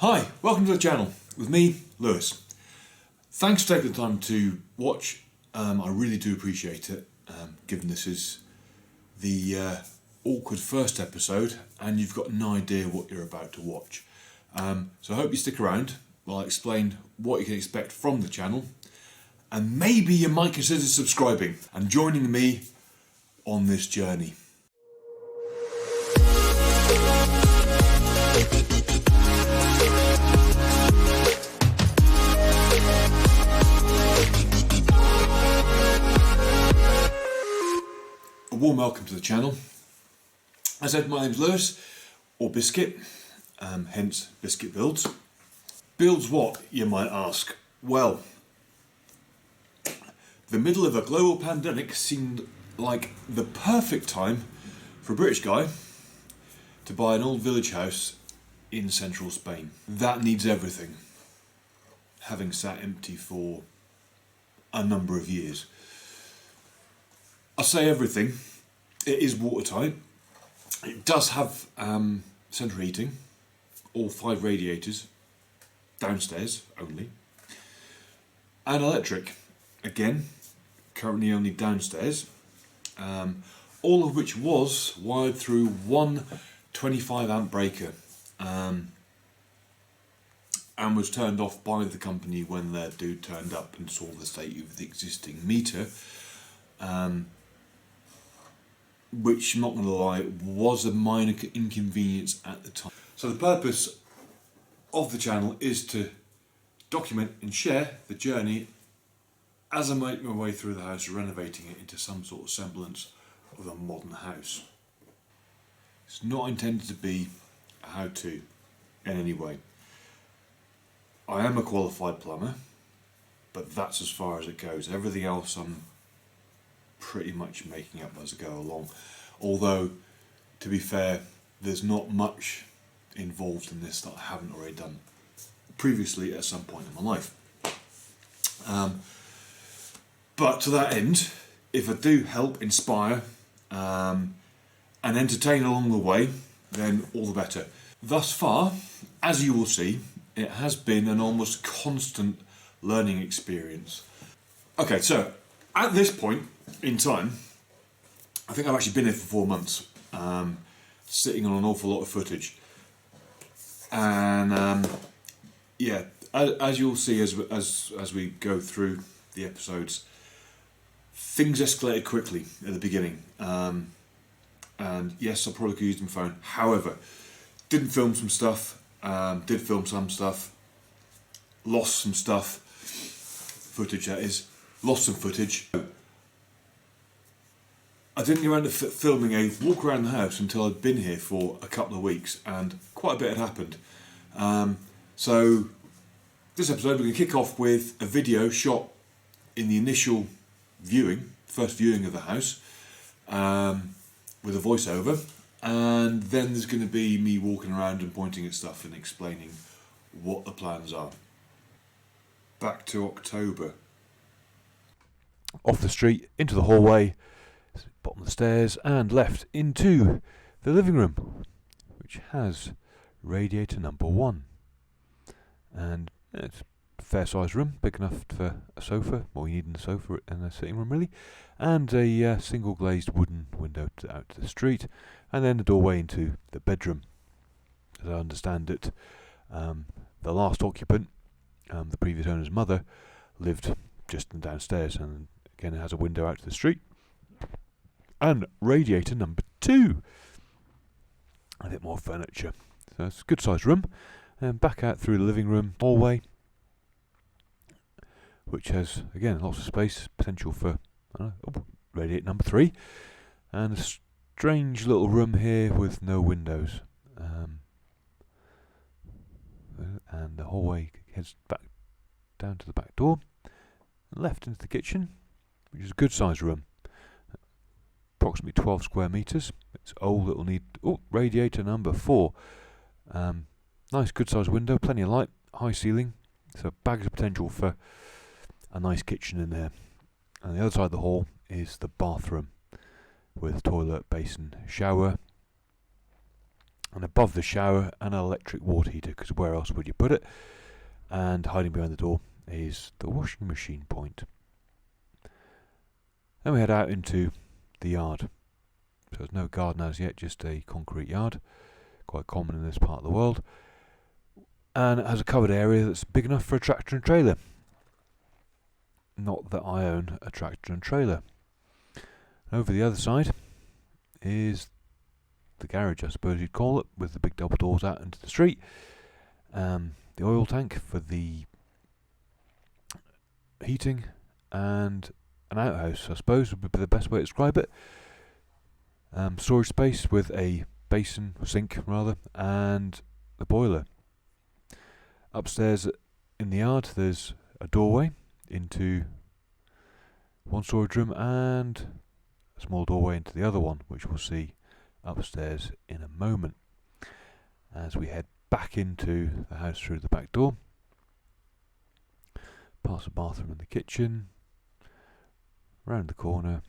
Hi, welcome to the channel with me, Lewis. Thanks for taking the time to watch. I really do appreciate it, given this is the awkward first episode and you've got no idea what you're about to watch. So I hope you stick around while I explain what you can expect from the channel, and maybe you might consider subscribing and joining me on this journey. A warm welcome to the channel. As I said, my name's Lewis, or Biscuit, hence Biscuit Builds. Builds what, you might ask? Well, the middle of a global pandemic seemed like the perfect time for a British guy to buy an old village house in central Spain. That needs everything, having sat empty for a number of years. I say everything. It is watertight. It does have central heating, all 5 radiators, downstairs only, and electric, again, currently only downstairs, all of which was wired through one 25 amp breaker, and was turned off by the company when their dude turned up and saw the state of the existing meter, which, I'm not going to lie, was a minor inconvenience at the time. So the purpose of the channel is to document and share the journey as I make my way through the house, renovating it into some sort of semblance of a modern house. It's not intended to be a how-to in any way. I am a qualified plumber, but that's as far as it goes. Everything else I'm pretty much making up as I go along. Although, to be fair, there's not much involved in this that I haven't already done previously at some point in my life. But to that end, if I do help inspire and entertain along the way, then all the better. Thus far, as you will see, it has been an almost constant learning experience. Okay, so at this point in time, I think I've actually been here for 4 months, sitting on an awful lot of footage, and yeah, as you'll see as we go through the episodes, things escalated quickly at the beginning, and yes, I probably could use my phone. However, didn't film some stuff, did film some stuff, lost some stuff, footage that is, lost some footage. I didn't go around to filming a walk around the house until I'd been here for a couple of weeks, and quite a bit had happened. So this episode we're going to kick off with a video shot in the initial first viewing of the house, with a voiceover, and then there's going to be me walking around and pointing at stuff and explaining what the plans are. Back to October. Off the street, into the hallway, bottom of the stairs, and left into the living room, which has radiator number 1. And it's a fair sized room, big enough for a sofa, more you need in a sofa and a sitting room really, and a single glazed wooden window out to the street, and then the doorway into the bedroom. As I understand it, the last occupant, the previous owner's mother, lived just downstairs, and again it has a window out to the street. And radiator number 2. A bit more furniture. So it's a good sized room. And back out through the living room hallway, which has, again, lots of space, potential for radiator number 3. And a strange little room here with no windows. And the hallway heads back down to the back door. And left into the kitchen, which is a good sized room. Approximately 12 square metres. It's old, it'll need radiator number 4. Nice good sized window, plenty of light, high ceiling, so bags of potential for a nice kitchen in there. And the other side of the hall is the bathroom with toilet, basin, shower, And above the shower, an electric water heater, because where else would you put it? And hiding behind the door is the washing machine point. Then we head out into the yard. So there's no garden as yet, just a concrete yard, quite common in this part of the world. And it has a covered area that's big enough for a tractor and trailer. Not that I own a tractor and trailer. Over the other side is the garage, I suppose you'd call it, with the big double doors out into the street. The oil tank for the heating, and an outhouse, I suppose, would be the best way to describe it. Storage space with a basin, sink rather, and the boiler. Upstairs in the yard there's a doorway into one storage room and a small doorway into the other one, which we'll see upstairs in a moment as we head back into the house through the back door, past the bathroom and the kitchen, round the corner,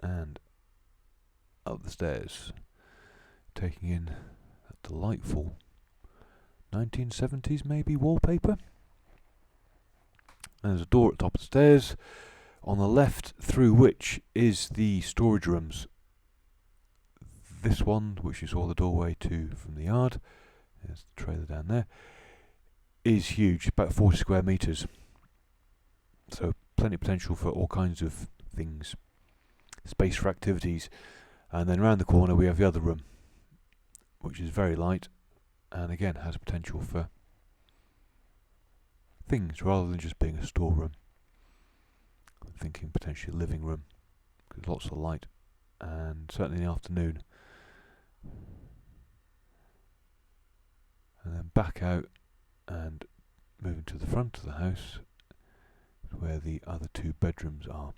and up the stairs, taking in that delightful 1970s maybe wallpaper. And there's a door at the top of the stairs on the left, through which is the storage rooms. This one, which you saw the doorway to from the yard, there's the trailer down there, is huge, about 40 square metres. So plenty of potential for all kinds of things, space for activities. And then round the corner we have the other room, which is very light and again has potential for things rather than just being a storeroom. I'm thinking potentially a living room, because lots of light, and certainly in the afternoon. And then back out and moving to the front of the house is where the other two bedrooms are,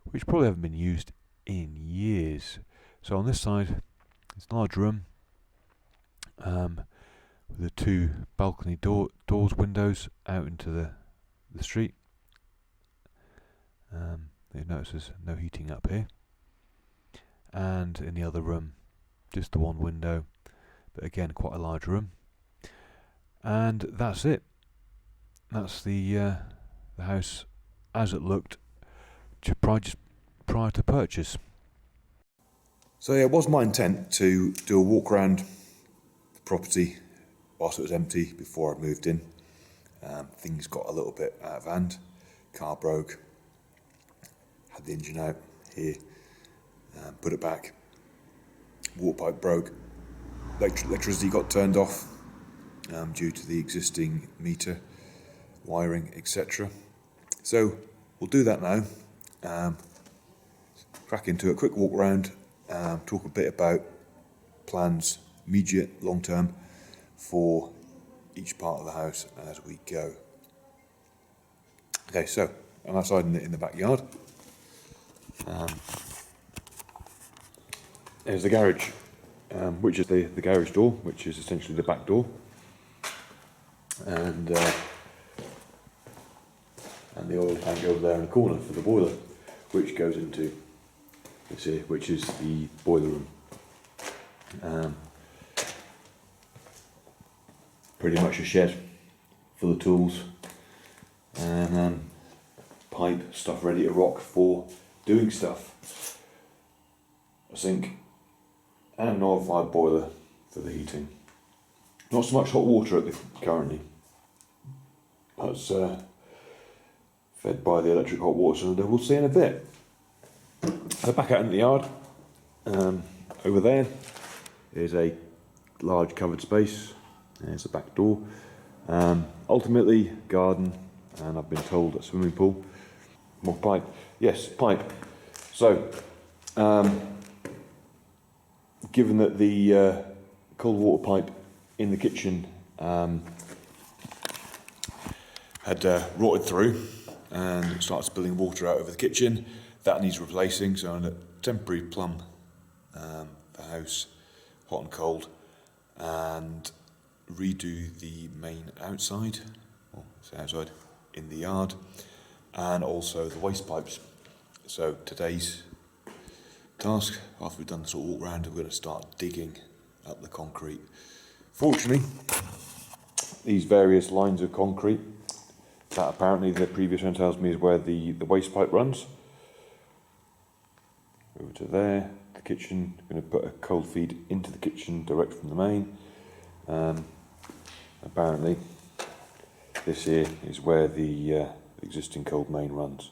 which probably haven't been used in years. So on this side it's a large room with the two balcony doors, windows out into the street. You notice there's no heating up here, and in the other room just the one window, but again quite a large room. And that's it. That's the house as it looked just prior to purchase. So yeah, it was my intent to do a walk around the property whilst it was empty before I moved in. Things got a little bit out of hand. Car broke, had the engine out here, put it back. Water pipe broke. Electricity got turned off due to the existing meter wiring, etc. So we'll do that now. Crack into a quick walk around, talk a bit about plans, immediate, long term, for each part of the house as we go. Okay, so I'm outside in the backyard. There's the garage, which is the garage door, which is essentially the back door, and the oil tank over there in the corner for the boiler, which goes into this here, which is the boiler room. Pretty much a shed full of tools and pipe, stuff ready to rock for doing stuff. A sink and an oil-fired boiler for the heating. Not so much hot water currently. That's fed by the electric hot water cylinder. We'll see in a bit. So back out in the yard. Over there is a large covered space. There's the back door. Ultimately, garden, and I've been told a swimming pool. More pipe. Yes, pipe. So, given that the cold water pipe in the kitchen had rotted through and started spilling water out over the kitchen, that needs replacing. So I'm going to temporary plumb the house, hot and cold, and redo the main outside, well, it's outside in the yard, and also the waste pipes. So today's task. After we've done the sort of walk round, we're going to start digging up the concrete. Fortunately, these various lines of concrete, that apparently the previous one tells me is where the waste pipe runs. Over to there, the kitchen, going to put a cold feed into the kitchen direct from the main. Apparently this here is where the existing cold main runs.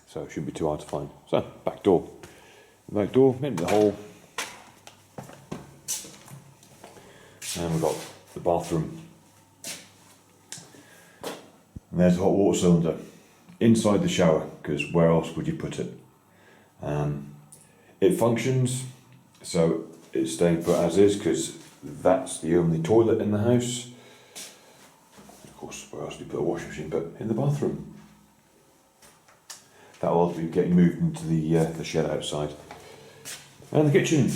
So it shouldn't be too hard to find. So, back door. The back door, into the hole. And we've got the bathroom. And there's the hot water cylinder. Inside the shower, because where else would you put it? It functions, so it's staying put as is, because that's the only toilet in the house. Of course, where else do you put a washing machine? But in the bathroom. That will be getting moved into the shed outside. And the kitchen.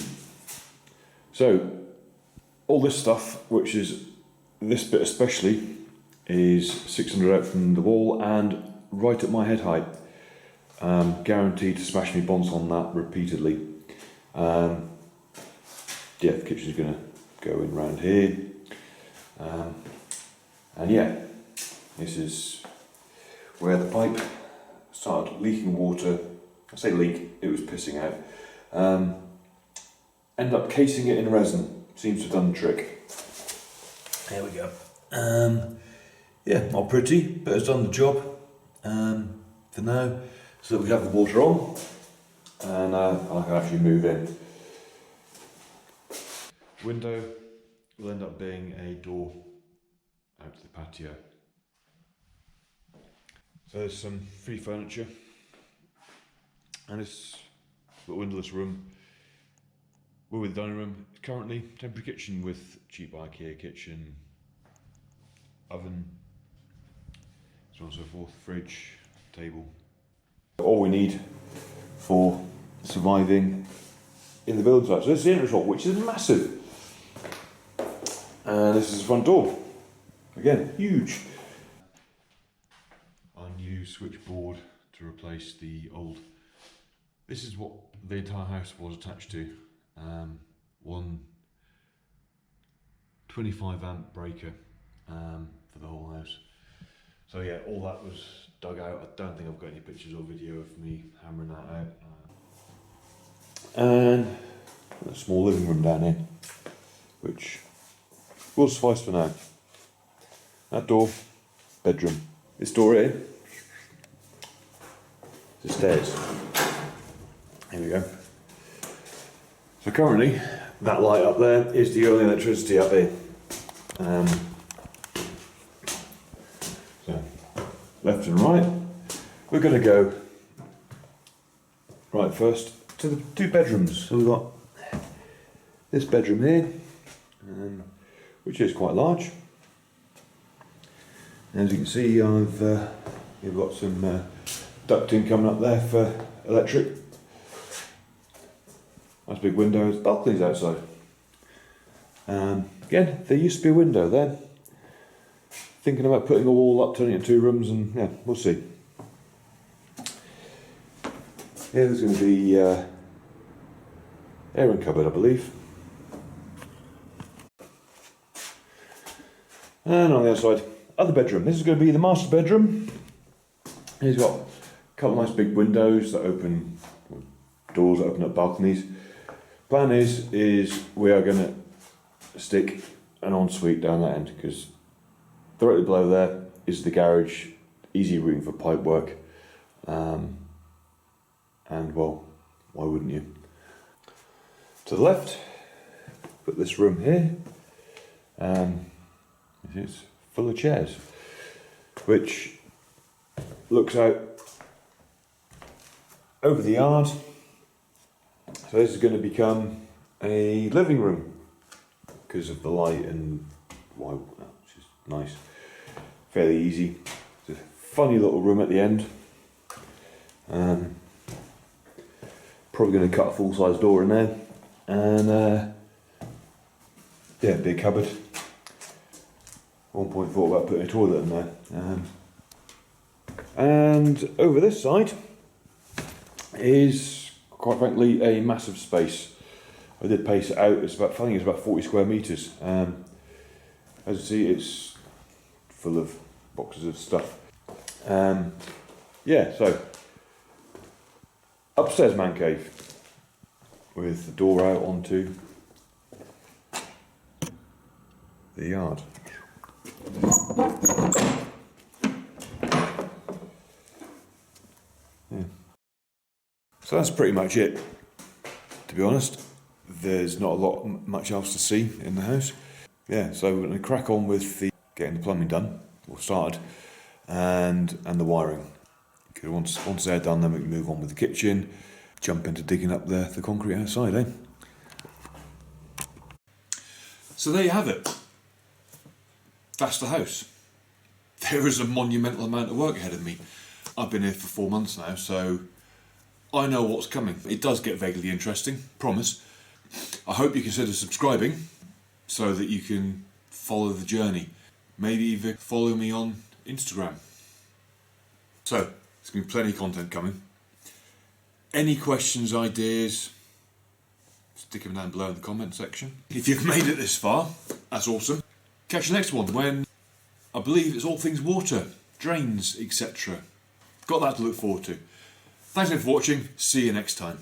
So, all this stuff, which is this bit especially, is 600 out from the wall and right at my head height. Guaranteed to smash me bonds on that repeatedly. Yeah, the kitchen's going to go in round here. And yeah, this is where the pipe started leaking water. I say leak, it was pissing out. Ended up casing it in resin. Seems to have done the trick. There we go. Yeah, not pretty, but it's done the job for now. So that we have the water on, and I can actually move in. Window will end up being a door out to the patio. So there's some free furniture, and this little windowless room. We're with the dining room. Currently, temporary kitchen with cheap IKEA kitchen, oven, so on and so forth, fridge, table. All we need for surviving in the building site. So this is the entrance hall, which is massive. And this is the front door. Again, huge. Our new switchboard to replace the old. This is what the entire house was attached to. One 25 amp breaker for the whole house. So yeah, all that was dug out. I don't think I've got any pictures or video of me hammering that out. And a small living room down here, which will suffice for now. That door, bedroom. This door here, the stairs. Here we go. So currently, that light up there is the only electricity up here. So, left and right. We're going to go right first to the two bedrooms. So we've got this bedroom here, which is quite large. And as you can see, you've got some ducting coming up there for electric. Nice big windows, balconies outside. Again, there used to be a window there. Thinking about putting a wall up, turning it into 2 rooms, and yeah, we'll see. Here there's going to be airing cupboard, I believe. And on the other side, other bedroom. This is going to be the master bedroom. He's got a couple of nice big windows that open, doors that open up balconies. Plan is we are going to stick an ensuite down that end, because directly below there is the garage, easy room for pipe work. And well, why wouldn't you? To the left, put this room here. It's full of chairs, which looks out over the yard. So this is going to become a living room because of the light and why, which is nice, fairly easy. It's a funny little room at the end. Probably going to cut a full-size door in there, and yeah, big cupboard. At one point thought about putting a toilet in there. And over this side, is, quite frankly, a massive space. I did pace it out. I think it's about 40 square metres. As you see, it's full of boxes of stuff. Yeah, so upstairs man cave with the door out onto the yard. Yeah. So that's pretty much it, to be honest. There's not a lot much else to see in the house. Yeah, so we're going to crack on with getting the plumbing done, or started, and the wiring. Okay, once they're done, then we can move on with the kitchen, jump into digging up the concrete outside, eh? So there you have it. That's the house. There is a monumental amount of work ahead of me. I've been here for 4 months now, so I know what's coming. It does get vaguely interesting, promise. I hope you consider subscribing so that you can follow the journey. Maybe even follow me on Instagram. So, there's going to be plenty of content coming. Any questions, ideas, stick them down below in the comment section. If you've made it this far, that's awesome. Catch you next one when I believe it's all things water, drains, etc. Got that to look forward to. Thanks again for watching. See you next time.